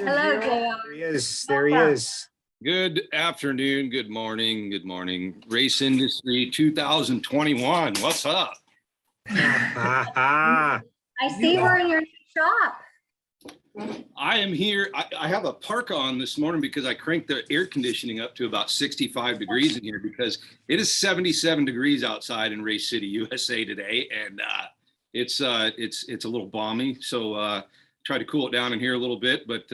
Hello, JR. There he is. There he is. Good afternoon, good morning, good morning. Race Industry 2021, what's up? I see we're in your shop. I am here, I have a parka on this morning because I cranked the air conditioning up to about 65 degrees in here because it is 77 degrees outside in Race City, USA today. And it's a little balmy. So try to cool it down in here a little bit, but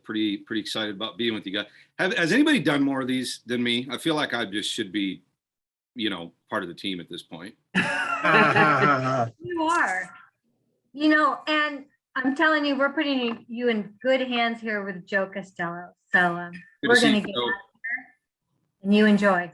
pretty excited about being with you guys. Has anybody done more of these than me? I feel like I just should be, part of the team at this point. You are, and I'm telling you, we're putting you in good hands here with Joe Costello. So we're going to get out here and you enjoy.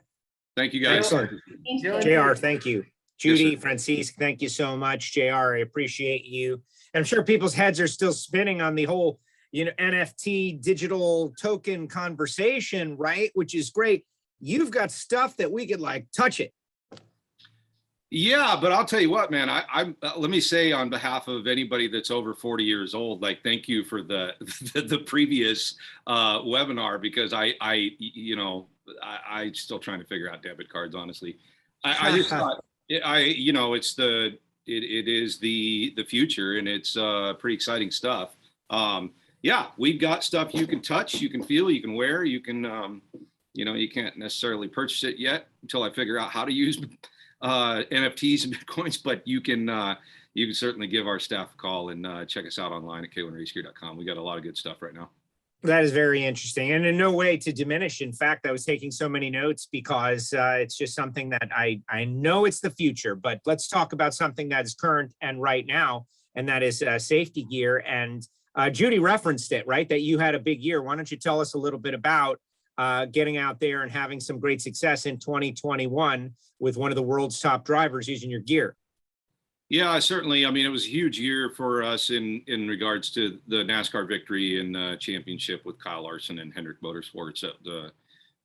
Thank you guys. Excellent. JR, thank you. Judy, Francisque, thank you so much. JR, I appreciate you. And I'm sure people's heads are still spinning on the whole, NFT digital token conversation, right? Which is great. You've got stuff that we could touch it. Yeah, but I'll tell you what, man, I let me say on behalf of anybody that's over 40 years old, thank you for the previous webinar, because I still trying to figure out debit cards, honestly. I just thought, it is the future, and it's pretty exciting stuff. Yeah, we've got stuff you can touch, you can feel, you can wear, you can, you can't necessarily purchase it yet until I figure out how to use NFTs and Bitcoins, but you can certainly give our staff a call and check us out online at k1racegear.com. We got a lot of good stuff right now. That is very interesting, and in no way to diminish. In fact, I was taking so many notes because it's just something that I know it's the future, but let's talk about something that is current and right now, and that is safety gear. And Judy referenced it, right? That you had a big year. Why don't you tell us a little bit about getting out there and having some great success in 2021 with one of the world's top drivers using your gear? Yeah, certainly. I mean, it was a huge year for us in regards to the NASCAR victory and championship with Kyle Larson and Hendrick Motorsports, the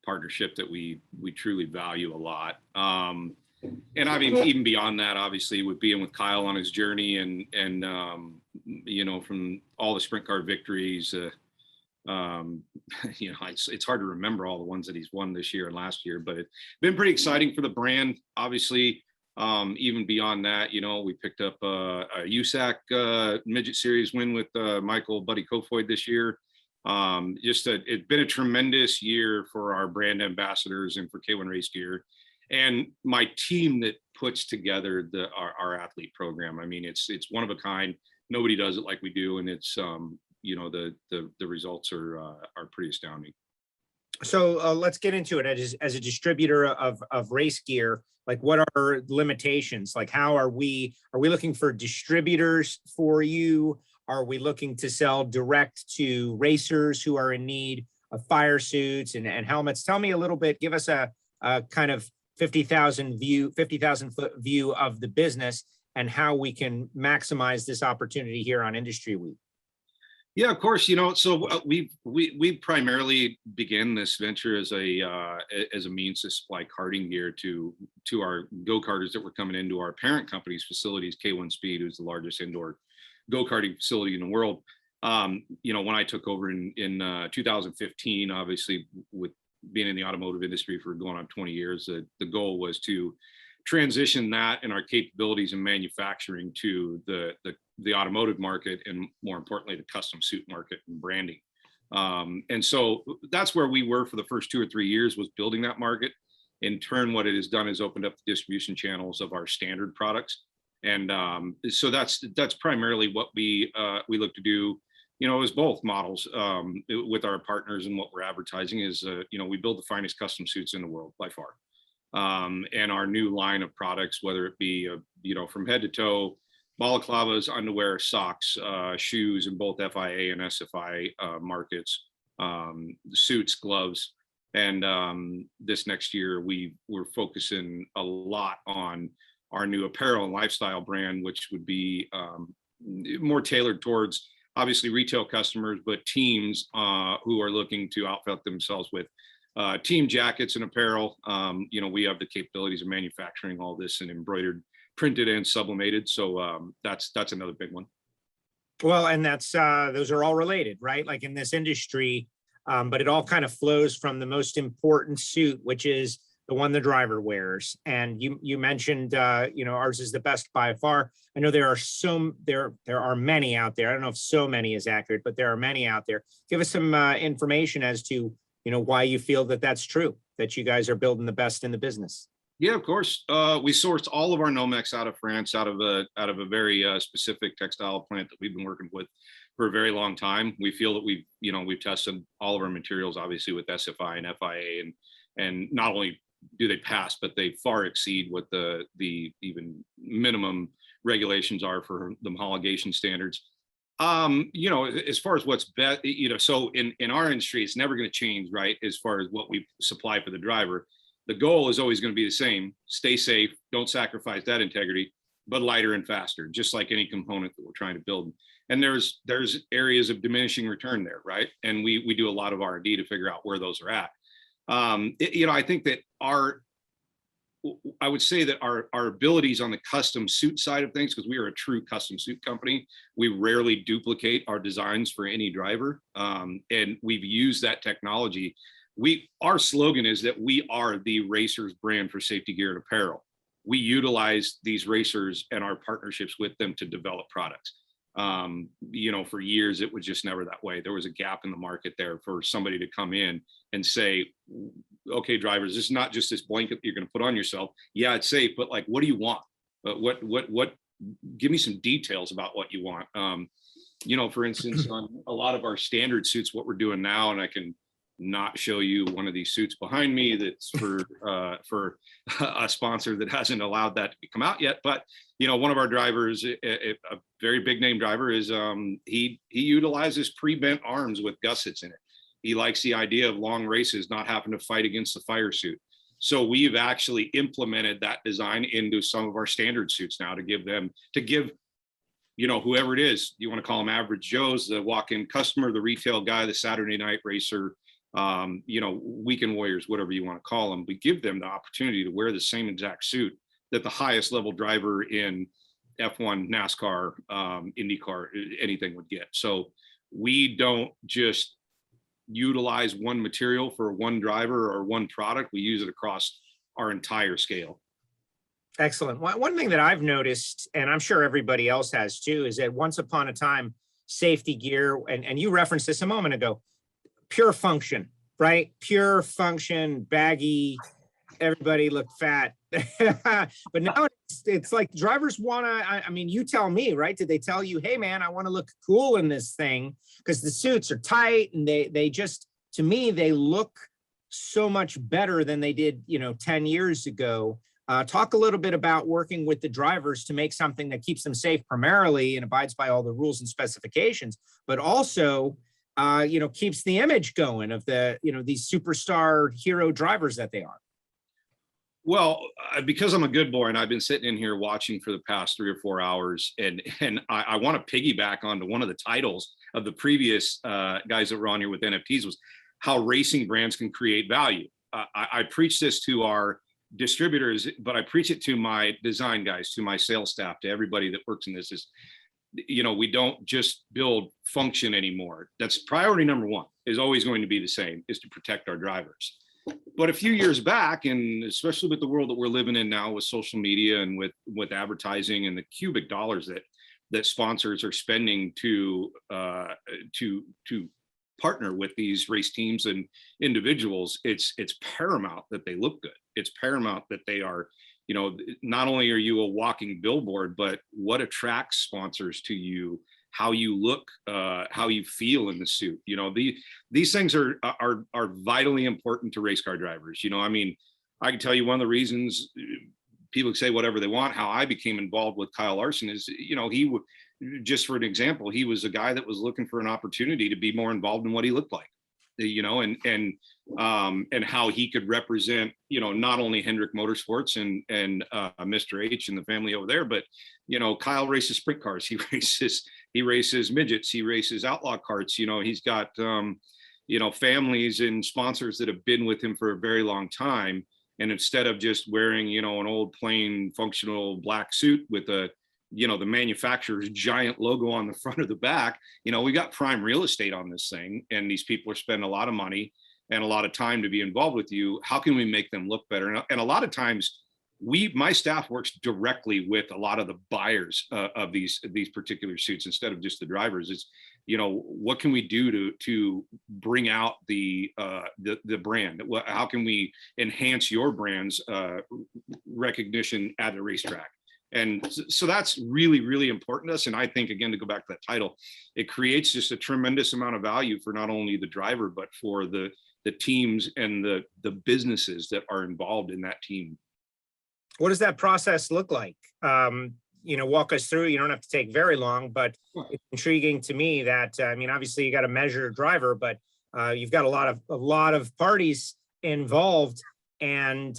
partnership that we truly value a lot. And I mean, even beyond that, obviously, with being with Kyle on his journey and from all the sprint car victories, it's hard to remember all the ones that he's won this year and last year, but it's been pretty exciting for the brand. Obviously, even beyond that, we picked up a USAC midget series win with Michael Buddy Kofoid this year. It's been a tremendous year for our brand ambassadors and for K1 RaceGear and my team that puts together our athlete program. I mean, it's one of a kind. Nobody does it like we do, and it's the results are pretty astounding. So let's get into it. As a distributor of race gear, what are limitations? How are we looking for distributors for you? Are we looking to sell direct to racers who are in need of fire suits and helmets? Tell me a little bit, give us a kind of 50,000 foot view of the business and how we can maximize this opportunity here on Industry Week. Yeah, of course. So we primarily began this venture as a means to supply karting gear to our go-karters that were coming into our parent company's facilities, K1 Speed, who's the largest indoor go-karting facility in the world. When I took over in 2015, obviously with being in the automotive industry for going on 20 years, the goal was to transition that and our capabilities in manufacturing to the automotive market, and more importantly, the custom suit market and branding. And so that's where we were for the first 2 or 3 years, was building that market. In turn, what it has done is opened up the distribution channels of our standard products. And so that's primarily what we look to do. As both models with our partners, and what we're advertising is, we build the finest custom suits in the world by far. And our new line of products, whether it be, from head to toe, balaclavas, underwear, socks, shoes in both FIA and SFI markets, suits, gloves. And this next year, we're focusing a lot on our new apparel and lifestyle brand, which would be more tailored towards, obviously, retail customers, but teams who are looking to outfit themselves with team jackets and apparel. We have the capabilities of manufacturing all this in embroidered, printed, and sublimated. So that's another big one. Well, and that's those are all related, right? Like in this industry, but it all kind of flows from the most important suit, which is the one the driver wears. And you mentioned, ours is the best by far. I know there are many out there. I don't know if so many is accurate, but there are many out there. Give us some information as to why you feel that that's true, that you guys are building the best in the business. Yeah, of course. We sourced all of our Nomex out of France, out of a very specific textile plant that we've been working with for a very long time. We feel that we've tested all of our materials, obviously, with SFI and FIA, and not only do they pass, but they far exceed what the even minimum regulations are for the homologation standards. As far as what's best, so in our industry, it's never going to change, right? As far as what we supply for the driver. The goal is always going to be the same: stay safe, don't sacrifice that integrity, but lighter and faster, just like any component that we're trying to build. And there's areas of diminishing return there, right? And we do a lot of R&D to figure out where those are at. I think that I would say that our abilities on the custom suit side of things, because we are a true custom suit company, we rarely duplicate our designs for any driver, and we've used that technology. Our slogan is that we are the racers brand for safety gear and apparel. We utilize these racers and our partnerships with them to develop products. For years, it was just never that way. There was a gap in the market there for somebody to come in and say, okay, drivers, this is not just this blanket that you're going to put on yourself. Yeah, it's safe, but like, what do you want? Give me some details about what you want. For instance, on a lot of our standard suits, what we're doing now, and I can not show you one of these suits behind me that's for a sponsor that hasn't allowed that to come out yet, but one of our drivers, a very big name driver, is he utilizes pre-bent arms with gussets in it. He likes the idea of long races not having to fight against the fire suit. So we've actually implemented that design into some of our standard suits now to give whoever it is, you want to call them average Joes, the walk-in customer, the retail guy, the Saturday night racer, weekend warriors, whatever you want to call them, we give them the opportunity to wear the same exact suit that the highest level driver in F1, NASCAR, IndyCar, anything would get. So we don't just utilize one material for one driver or one product. We use it across our entire scale. Excellent. One thing that I've noticed, and I'm sure everybody else has too, is that once upon a time, safety gear, and you referenced this a moment ago, pure function, right? Pure function, baggy, everybody looked fat. But now it's like drivers want to, you tell me, right? Did they tell you, hey man, I want to look cool in this thing? Because the suits are tight and they just, to me, they look so much better than they did, 10 years ago. Talk a little bit about working with the drivers to make something that keeps them safe primarily and abides by all the rules and specifications, but also keeps the image going of the, these superstar hero drivers that they are. Well, because I'm a good boy and I've been sitting in here watching for the past 3 or 4 hours, and I want to piggyback onto one of the titles of the previous guys that were on here with NFTs, was how racing brands can create value. I preach this to our distributors, but I preach it to my design guys, to my sales staff, to everybody that works in this. Is we don't just build function anymore. That's priority number one, is always going to be the same, is to protect our drivers. But a few years back, and especially with the world that we're living in now with social media and with advertising and the cubic dollars that sponsors are spending to partner with these race teams and individuals, it's paramount that they look good. It's paramount that they are, not only are you a walking billboard, but what attracts sponsors to you, how you look, how you feel in the suit. These things are vitally important to race car drivers. I can tell you one of the reasons people say whatever they want. How I became involved with Kyle Larson is, just for an example, he was a guy that was looking for an opportunity to be more involved in what he looked like, and how he could represent, not only Hendrick Motorsports and Mr. H and the family over there, but, Kyle races sprint cars. He races midgets. He races outlaw carts. He's got, families and sponsors that have been with him for a very long time. And instead of just wearing, an old plain functional black suit with a, the manufacturer's giant logo on the front or the back. We got prime real estate on this thing, and these people are spending a lot of money and a lot of time to be involved with you. How can we make them look better? And a lot of times my staff works directly with a lot of the buyers of these particular suits instead of just the drivers. It's, what can we do to bring out the brand? How can we enhance your brand's recognition at a racetrack? And so that's really, really important to us. And I think, again, to go back to that title, it creates just a tremendous amount of value for not only the driver, but for the teams and the businesses that are involved in that team. What does that process look like? Walk us through. You don't have to take very long, but it's intriguing to me that, obviously you got to measure a driver, but you've got a lot of parties involved. And,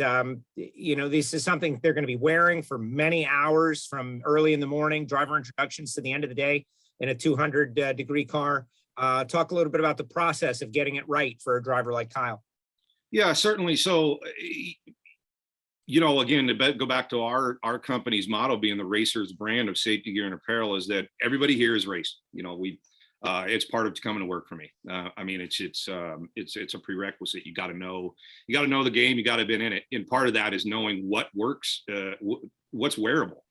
this is something they're going to be wearing for many hours, from early in the morning, driver introductions, to the end of the day in a 200-degree car. Talk a little bit about the process of getting it right for a driver like Kyle. Yeah, certainly. So, again, to go back to our company's motto, being the racer's brand of safety gear and apparel, is that everybody here is raced. It's part of coming to work for me. It's a prerequisite. You got to know the game. You got to have been in it. And part of that is knowing what works, what's wearable.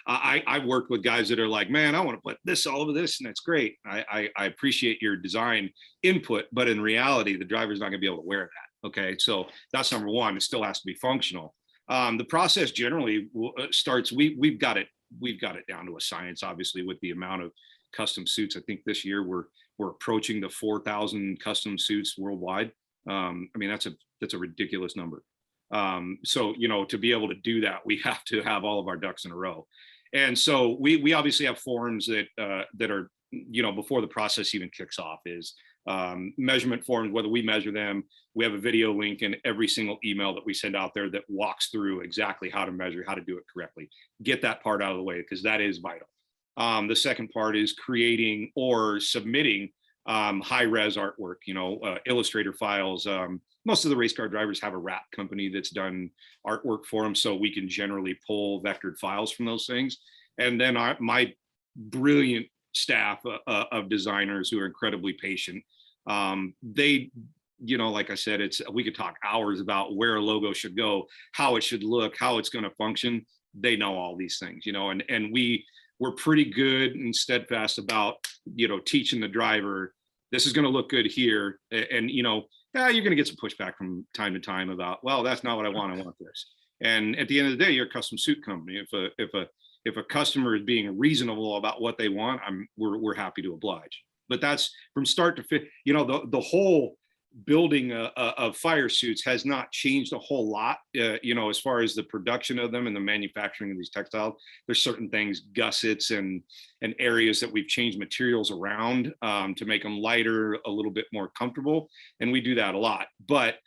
I've worked with guys that are like, man, I want to put this all over this, and that's great. I appreciate your design input, but in reality, the driver's not going to be able to wear that. Okay, so that's number one. It still has to be functional. The process generally starts. We've got it down to a science, obviously, with the amount of custom suits. I think this year we're approaching the 4,000 custom suits worldwide. That's a ridiculous number. So to be able to do that, we have to have all of our ducks in a row. And so we obviously have forms that are, before the process even kicks off, is measurement forms, whether we measure them. We have a video link in every single email that we send out there that walks through exactly how to measure, how to do it correctly. Get that part out of the way, because that is vital. The second part is creating or submitting high-res artwork, Illustrator files. Most of the race car drivers have a wrap company that's done artwork for them, so we can generally pull vectored files from those things. And then my brilliant staff of designers who are incredibly patient, they, like I said, we could talk hours about where a logo should go, how it should look, how it's going to function. They know all these things, and we're pretty good and steadfast about, teaching the driver, this is going to look good here. And, you're going to get some pushback from time to time about, well, that's not what I want this. And at the end of the day, you're a custom suit company. If a customer is being reasonable about what they want, we're happy to oblige. But that's from start to finish. The whole building of fire suits has not changed a whole lot, as far as the production of them and the manufacturing of these textiles. There's certain things, gussets and areas that we've changed materials around to make them lighter, a little bit more comfortable, and we do that a lot. But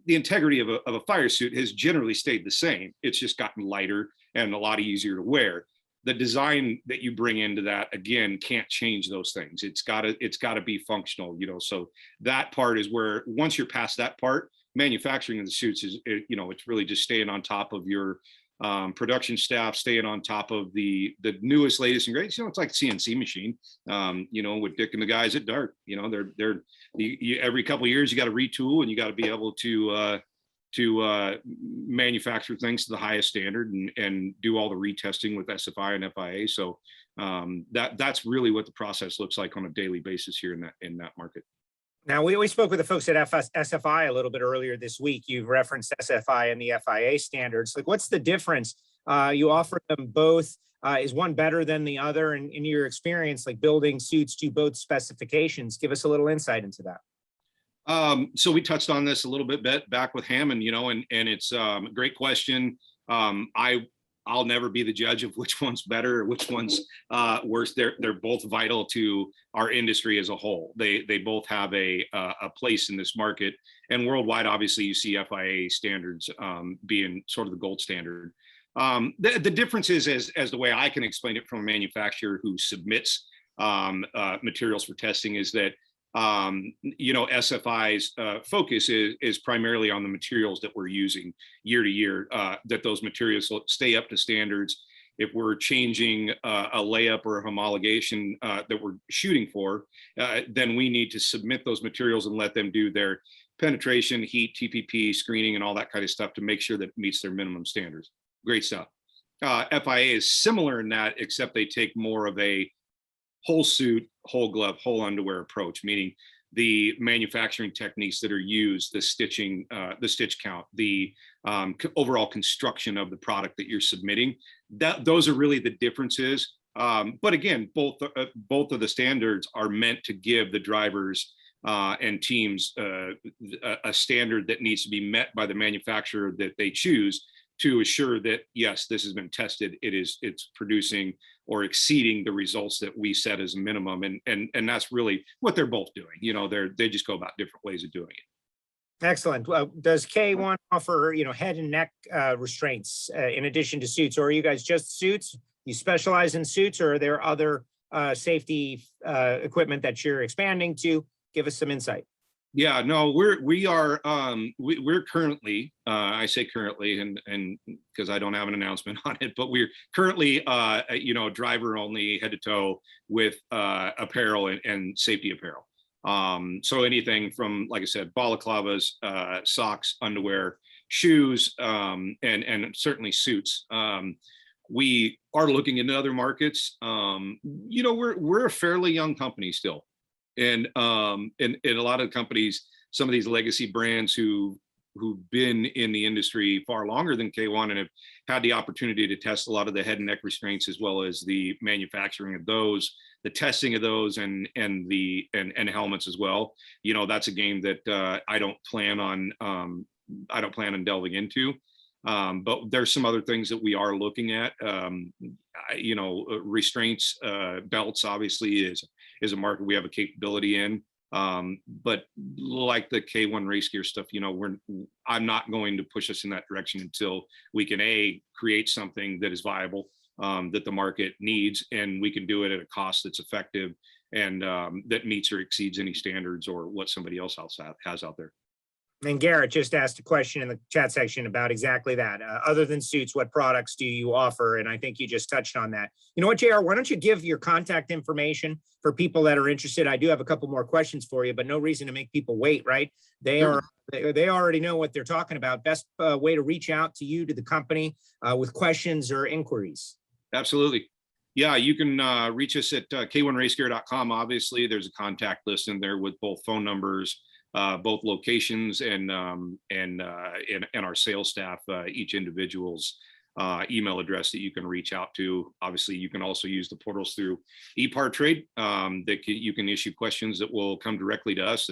the integrity of a fire suit has generally stayed the same. It's just gotten lighter and a lot easier to wear. The design that you bring into that, again, can't change those things. It's gotta be functional, so that part is where, once you're past that part, manufacturing of the suits is, it's really just staying on top of your production staff, staying on top of the newest, latest and greatest. It's like CNC machine, with Dick and the guys at Dart. Every couple of years you got to retool, and you got to be able to manufacture things to the highest standard and do all the retesting with SFI and FIA. So that's really what the process looks like on a daily basis here in that market. Now, we spoke with the folks at SFI a little bit earlier this week. You've referenced SFI and the FIA standards. Like, what's the difference? You offer them both. Is one better than the other? And in your experience, like building suits to both specifications, give us a little insight into that. So we touched on this a little bit back with Hammond, and it's a great question. I'll never be the judge of which one's better or which one's worse. They're both vital to our industry as a whole. They both have a place in this market, and worldwide, obviously, you see FIA standards being sort of the gold standard. The difference is, as the way I can explain it from a manufacturer who submits materials for testing, is that SFI's focus is primarily on the materials that we're using year to year, that those materials stay up to standards. if we're changing a layup or a homologation that we're shooting for, then we need to submit those materials and let them do their penetration, heat, TPP, screening, and all that kind of stuff to make sure that it meets their minimum standards. Great stuff. FIA is similar in that, except they take more of a whole suit, whole glove, whole underwear approach, meaning the manufacturing techniques that are used, the stitching, the stitch count, the overall construction of the product that you're submitting. Those are really the differences. But again, both of the standards are meant to give the drivers and teams a standard that needs to be met by the manufacturer that they choose to assure that, yes, this has been tested, it's producing or exceeding the results that we set as a minimum. And that's really what they're both doing. You know, they just go about different ways of doing it. Excellent. Does K1 offer, head and neck restraints in addition to suits, or are you guys just suits? You specialize in suits, or are there other safety equipment that you're expanding to? Give us some insight. Yeah, no, we're currently, I say currently, and because I don't have an announcement on it, but we're currently, driver only head to toe with apparel and safety apparel. So anything from, like I said, balaclavas, socks, underwear, shoes, and certainly suits. We are looking into other markets. We're a fairly young company still. And a lot of companies, some of these legacy brands who've been in the industry far longer than K1 and have had the opportunity to test a lot of the head and neck restraints, as well as the manufacturing of those, the testing of those, and helmets as well. That's a game that I don't plan on delving into. But there's some other things that we are looking at. Restraints, belts obviously is a market we have a capability in. But like the K1 RaceGear stuff, I'm not going to push us in that direction until we can create something that is viable, that the market needs, and we can do it at a cost that's effective and that meets or exceeds any standards or what somebody else has out there. And Garrett just asked a question in the chat section about exactly that. Other than suits, what products do you offer? And I think you just touched on that. You know what, JR, why don't you give your contact information for people that are interested? I do have a couple more questions for you, but no reason to make people wait, right? They already know what they're talking about. Best way to reach out to you, to the company, with questions or inquiries. Absolutely. Yeah, you can reach us at k1racegear.com. Obviously, there's a contact list in there with both phone numbers, both locations, and our sales staff, each individual's email address that you can reach out to. Obviously, you can also use the portals through Epartrade you can issue questions that will come directly to us.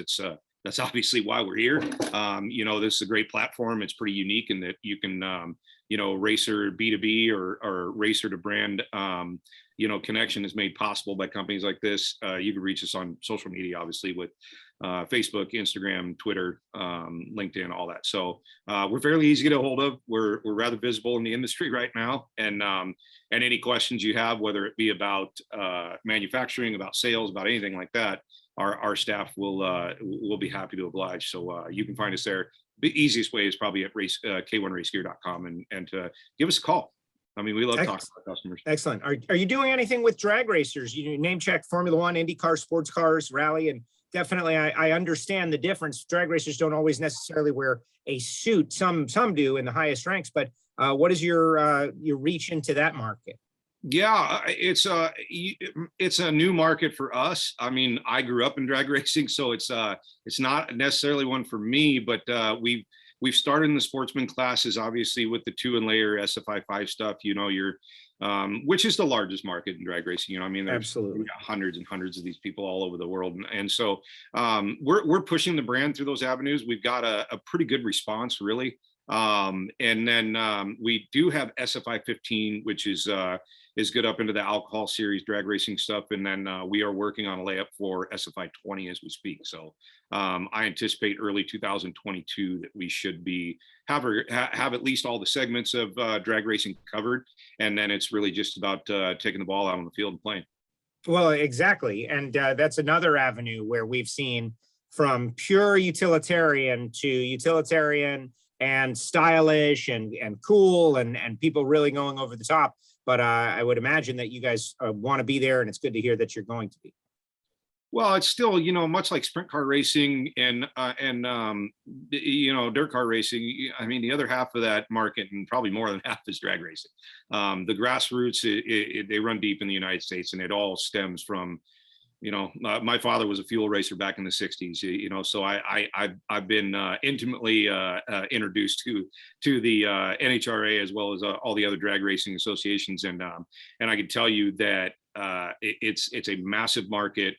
That's obviously why we're here. This is a great platform. It's pretty unique in that you can, racer B2B or racer to brand, connection is made possible by companies like this. You can reach us on social media, obviously, with Facebook, Instagram, Twitter, LinkedIn, all that. So we're fairly easy to get a hold of. We're rather visible in the industry right now. And any questions you have, whether it be about manufacturing, about sales, about anything like that, our staff will be happy to oblige. So you can find us there. The easiest way is probably at k1racegear.com and to give us a call. I mean, we love talking to our customers. Excellent. Are you doing anything with drag racers? You name check Formula One, IndyCar, sports cars, rally, and definitely I understand the difference. Drag racers don't always necessarily wear a suit. Some do in the highest ranks, but what is your reach into that market? Yeah, it's a new market for us. I mean, I grew up in drag racing, so it's not necessarily one for me, but we've started in the sportsman classes, obviously, with the 2 and layer SFI 5 stuff. Which is the largest market in drag racing. I mean, there's absolutely hundreds and hundreds of these people all over the world, and so we're pushing the brand through those avenues. We've got a pretty good response, really. And then we do have SFI 15, which is good up into the alcohol series drag racing stuff. And then we are working on a layup for SFI 20 as we speak. So I anticipate early 2022 that we should have at least all the segments of drag racing covered. And then it's really just about taking the ball out on the field and playing. Well, exactly. And that's another avenue where we've seen from pure utilitarian to utilitarian and stylish and cool and people really going over the top. but I would imagine that you guys want to be there, and it's good to hear that you're going to be. Well, it's still, much like sprint car racing and dirt car racing. I mean, the other half of that market, and probably more than half, is drag racing. The grassroots, they run deep in the United States, and it all stems from, my father was a fuel racer back in the 60s, so I've been intimately introduced to the NHRA, as well as all the other drag racing associations. And I can tell you that it's a massive market,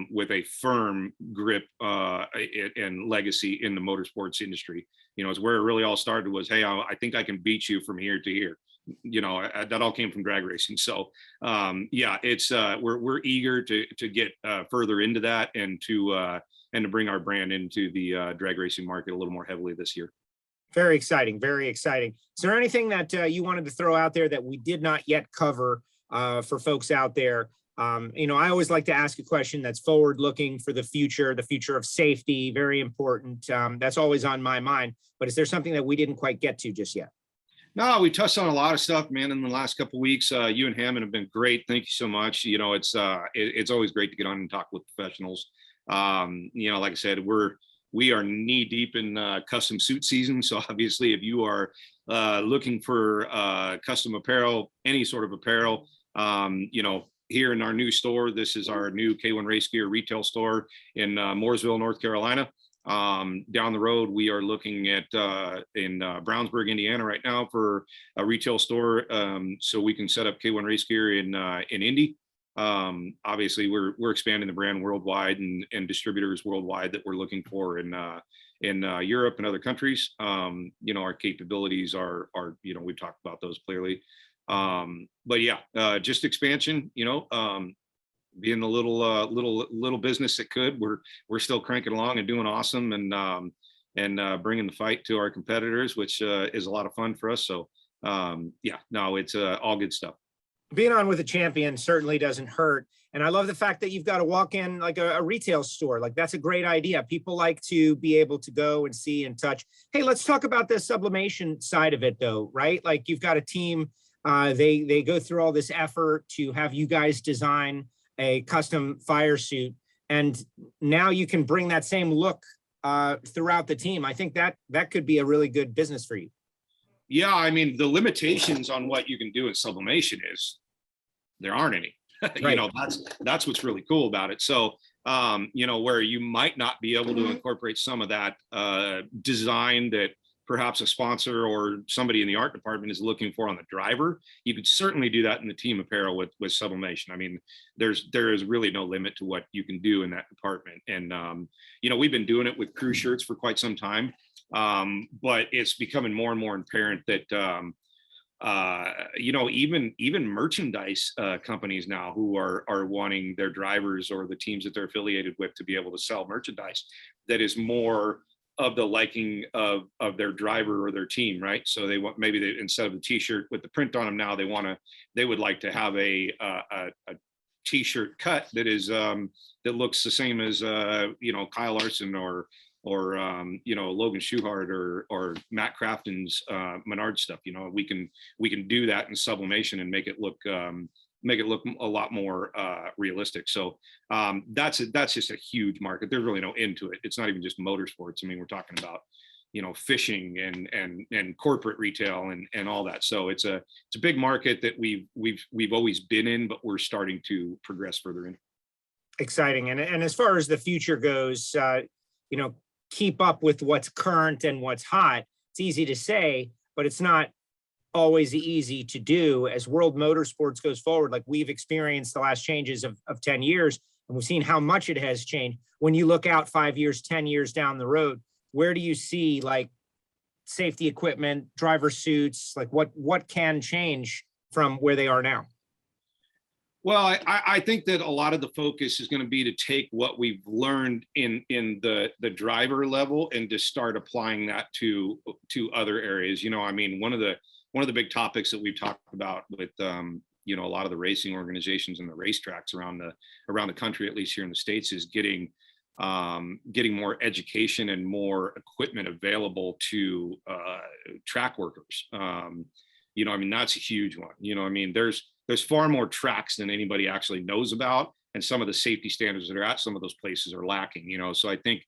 with a firm grip and legacy in the motorsports industry. It's where it really all started was, hey, I think I can beat you from here to here. That all came from drag racing. So it's we're eager to get further into that, and to bring our brand into the drag racing market a little more heavily this year. Very exciting, very exciting. Is there anything that you wanted to throw out there that we did not yet cover for folks out there? I always like to ask a question that's forward looking for the future of safety, very important. That's always on my mind, but is there something that we didn't quite get to just yet? No, we touched on a lot of stuff, man, in the last couple of weeks. You and Hammond have been great. Thank you so much. It's always great to get on and talk with professionals. Like I said, we are knee deep in custom suit season. So obviously, if you are looking for custom apparel, any sort of apparel, here in our new store, this is our new K1 RaceGear retail store in Mooresville, North Carolina. Down the road, we are looking at in Brownsburg, Indiana right now for a retail store, so we can set up K1 RaceGear in Indy. Obviously, we're expanding the brand worldwide, and distributors worldwide that we're looking for in Europe and other countries. Our capabilities are we've talked about those clearly. But yeah, just expansion, being the little business that could, we're still cranking along and doing awesome, and bringing the fight to our competitors, which is a lot of fun for us. So it's all good stuff. Being on with a champion certainly doesn't hurt. And I love the fact that you've got to walk in like a retail store. Like, that's a great idea. People like to be able to go and see and touch. Hey, let's talk about the sublimation side of it though, right? Like, you've got a team, they go through all this effort to have you guys design a custom fire suit, and now you can bring that same look throughout the team. I think that could be a really good business for you. Yeah, I mean, the limitations on what you can do in sublimation is there aren't any. Right. That's what's really cool about it. So where you might not be able to incorporate some of that design that perhaps a sponsor or somebody in the art department is looking for on the driver, you could certainly do that in the team apparel with sublimation. I mean, there is really no limit to what you can do in that department. And we've been doing it with crew shirts for quite some time, but it's becoming more and more apparent that even merchandise companies now who are wanting their drivers or the teams that they're affiliated with to be able to sell merchandise that is more of the liking of their driver or their team, right? So they want, maybe instead of a t-shirt with the print on them now, they would like to have a t-shirt cut that is that looks the same as Kyle Larson or Logan Schuchart or Matt Crafton's Menard stuff. We can do that in sublimation and make it look a lot more realistic. So that's just a huge market. There's really no end to it. It's not even just motorsports. I mean, we're talking about fishing and corporate retail and all that. So it's a big market that we've always been in, but we're starting to progress further in. Exciting. And as far as the future goes, keep up with what's current and what's hot. It's easy to say, but it's not always easy to do. As world motorsports goes forward, like we've experienced the last changes of 10 years, and we've seen how much it has changed. When you look out 5 years, 10 years down the road, where do you see like safety equipment, driver suits, like what can change from where they are now? Well, I think that a lot of the focus is going to be to take what we've learned in the driver level and to start applying that to other areas. I mean, one of the big topics that we've talked about with a lot of the racing organizations and the racetracks around the country, at least here in the States, is getting more education and more equipment available to track workers. I mean, that's a huge one. There's far more tracks than anybody actually knows about. And some of the safety standards that are at some of those places are lacking, so I think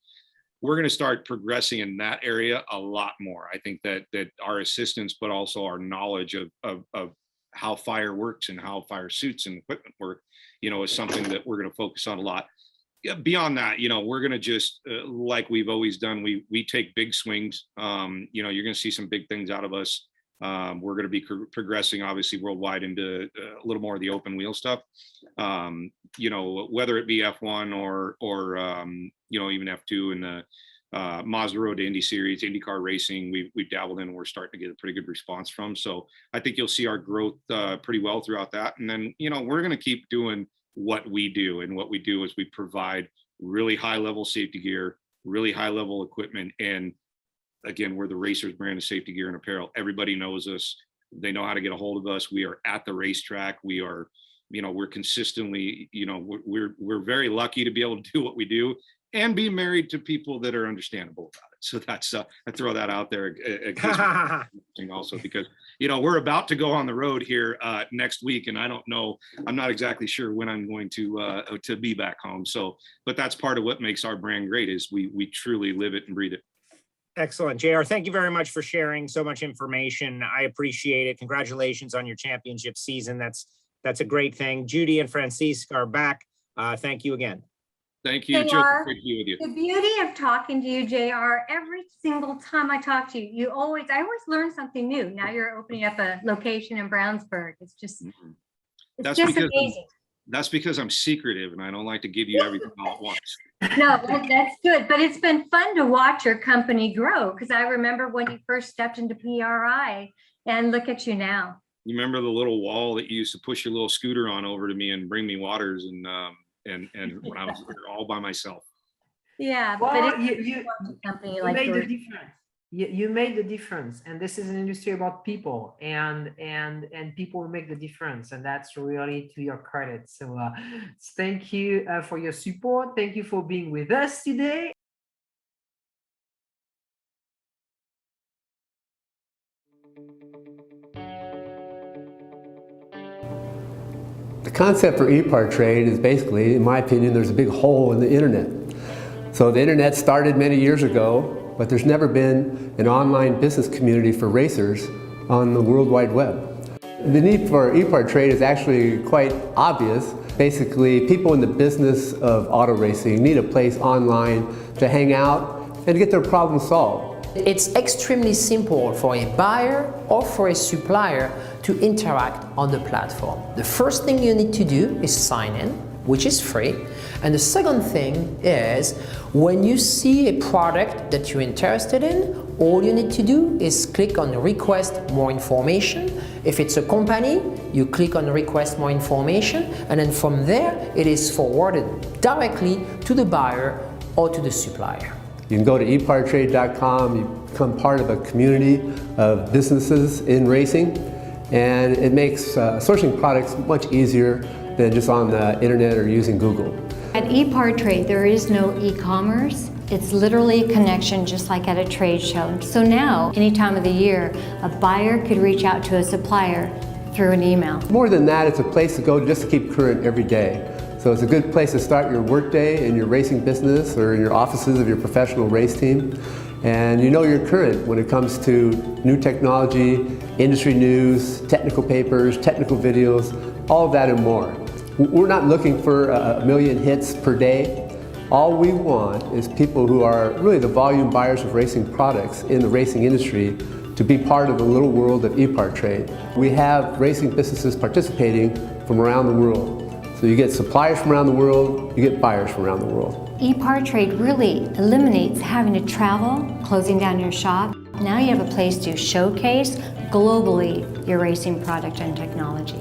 we're going to start progressing in that area a lot more. I think that our assistance, but also our knowledge of how fire works and how fire suits and equipment work, is something that we're going to focus on a lot. Yeah, beyond that, we're going to just, like we've always done, we take big swings. You're going to see some big things out of us. We're going to be progressing, obviously, worldwide into a little more of the open wheel stuff. Whether it be F1 or even F2 and the Mazda Road to Indy Series, IndyCar racing, we've dabbled in, and we're starting to get a pretty good response from. So I think you'll see our growth pretty well throughout that. And then, we're going to keep doing what we do. And what we do is we provide really high level safety gear, really high level equipment. And again, we're the Racers brand of safety gear and apparel. Everybody knows us. They know how to get a hold of us. We are at the racetrack. We are, we're consistently, we're very lucky to be able to do what we do and be married to people that are understandable about it. So that's, I throw that out there also because, we're about to go on the road here next week. And I don't know, I'm not exactly sure when I'm going to be back home. So, but that's part of what makes our brand great is we truly live it and breathe it. Excellent. JR, thank you very much for sharing so much information. I appreciate it. Congratulations on your championship season. That's a great thing. Judy and Francisque are back. Thank you again. Thank you, Joe. Great to be with you. The beauty of talking to you, JR, every single time I talk to you, I always learn something new. Now you're opening up a location in Brownsburg. It's just, it's just amazing. That's because I'm secretive and I don't like to give you everything all at once. No, that's good. But it's been fun to watch your company grow because I remember when you first stepped into PRI and look at you now. You remember the little wall that you used to push your little scooter on over to me and bring me waters and when I was all by myself. Yeah, well, but you like made the difference. You made the difference, and this is an industry about people, and people make the difference, and that's really to your credit. So thank you for your support. Thank you for being with us today. The concept for Epartrade is basically, in my opinion, there's a big hole in the internet. So the internet started many years ago, but there's never been an online business community for racers on the World Wide Web. The need for Epartrade is actually quite obvious. Basically, people in the business of auto racing need a place online to hang out and get their problems solved. It's extremely simple for a buyer or for a supplier to interact on the platform. The first thing you need to do is sign in, which is free. And the second thing is, when you see a product that you're interested in, all you need to do is click on request more information. If it's a company, you click on request more information, and then from there, it is forwarded directly to the buyer or to the supplier. You can go to epartrade.com, you become part of a community of businesses in racing, and it makes sourcing products much easier than just on the internet or using Google. At Epartrade, there is no e-commerce. It's literally a connection just like at a trade show. So now, any time of the year, a buyer could reach out to a supplier through an email. More than that, it's a place to go just to keep current every day. So it's a good place to start your workday in your racing business or in your offices of your professional race team. And you're current when it comes to new technology, industry news, technical papers, technical videos, all of that and more. We're not looking for a million hits per day. All we want is people who are really the volume buyers of racing products in the racing industry to be part of the little world of Epartrade. We have racing businesses participating from around the world. So you get suppliers from around the world, you get buyers from around the world. Epartrade really eliminates having to travel, closing down your shop. Now you have a place to showcase globally your racing product and technology.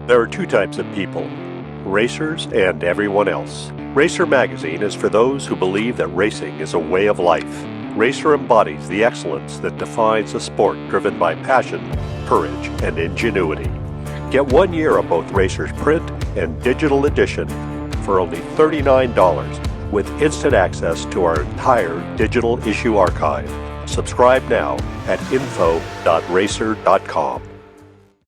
There are two types of people, racers and everyone else. Racer Magazine is for those who believe that racing is a way of life. Racer embodies the excellence that defines a sport driven by passion, courage, and ingenuity. Get 1 year of both Racer's print and digital edition for only $39 with instant access to our entire digital issue archive. Subscribe now at info.racer.com.